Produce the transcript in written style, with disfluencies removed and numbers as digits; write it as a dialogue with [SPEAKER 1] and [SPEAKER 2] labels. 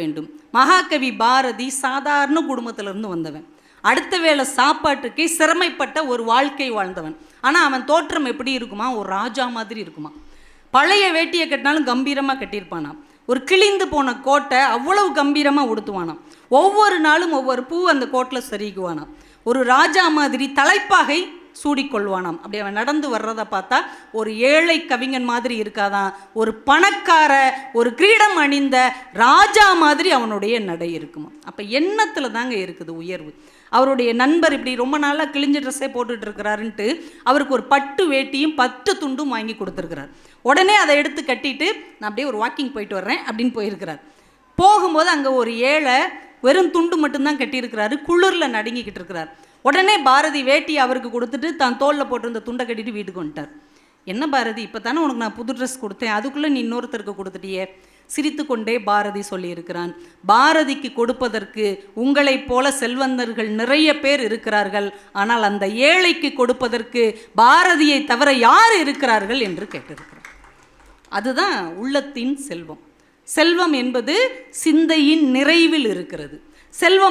[SPEAKER 1] வேண்டும். மகாகவி பாரதி சாதாரண குடும்பத்திலிருந்து வந்தவன். அடுத்த வேளை சாப்பாட்டுக்கே சிரமைப்பட்ட ஒரு வாழ்க்கை வாழ்ந்தவன். ஆனால் அவன் தோற்றம் எப்படி இருக்குமா? ஒரு ராஜா மாதிரி இருக்குமா. பழைய வேட்டியை கட்டினாலும் கம்பீரமாக கட்டியிருப்பானாம். ஒரு கிழிந்து போன கோட்டை அவ்வளவு கம்பீரமாக உடுத்துவானாம். ஒவ்வொரு நாளும் ஒவ்வொரு பூ அந்த கோட்டில் சரிக்குவானாம். ஒரு ராஜா மாதிரி தலைப்பாகை சூடிக்கொள்வானாம். அப்படி அவன் நடந்து வர்றதை பார்த்தா ஒரு ஏழை கவிஞன் மாதிரி இருக்காதான், ஒரு பணக்கார ஒரு கிரீடம் அணிந்த ராஜா மாதிரி அவனுடைய நடை இருக்குமா. அப்போ எண்ணத்தில் தாங்க இருக்குது உயர்வு. அவருடைய நண்பர் இப்படி ரொம்ப நாளாக கிழிஞ்ச ட்ரெஸ்ஸே போட்டுட்டு இருக்கிறாருன்ட்டு அவருக்கு ஒரு பட்டு வேட்டியும் 10 துண்டும் வாங்கி கொடுத்துருக்கிறார். உடனே அதை எடுத்து கட்டிட்டு நான் அப்படியே ஒரு வாக்கிங் போயிட்டு வர்றேன் அப்படின்னு போயிருக்கிறார். போகும்போது அங்கே ஒரு ஏழை வெறும் துண்டு மட்டும்தான் கட்டியிருக்கிறாரு, குளிரில் நடுங்கிக்கிட்டு இருக்கிறார். உடனே பாரதி வேட்டியை அவருக்கு கொடுத்துட்டு தான் தோளில் போட்டிருந்த துண்டை கட்டிட்டு வீட்டுக்கு வந்துட்டார். என்ன பாரதி, இப்போ தானே உனக்கு நான் புது ட்ரெஸ் கொடுத்தேன், அதுக்குள்ளே நீ இன்னொருத்தருக்கு கொடுத்துட்டியே. சிரித்து கொண்டே பாரதி சொல்லியிருக்கிறான், பாரதிக்கு கொடுப்பதற்கு உங்களைப் போல செல்வந்தர்கள் நிறைய பேர் இருக்கிறார்கள், ஆனால் அந்த ஏழைக்கு கொடுப்பதற்கு பாரதியை தவிர யார் இருக்கிறார்கள் என்று கேட்டிருக்கிறார். அதுதான் உள்ளத்தின் செல்வம். செல்வம் என்பது சிந்தையின் நிறைவில் இருக்கிறது. செல்வம்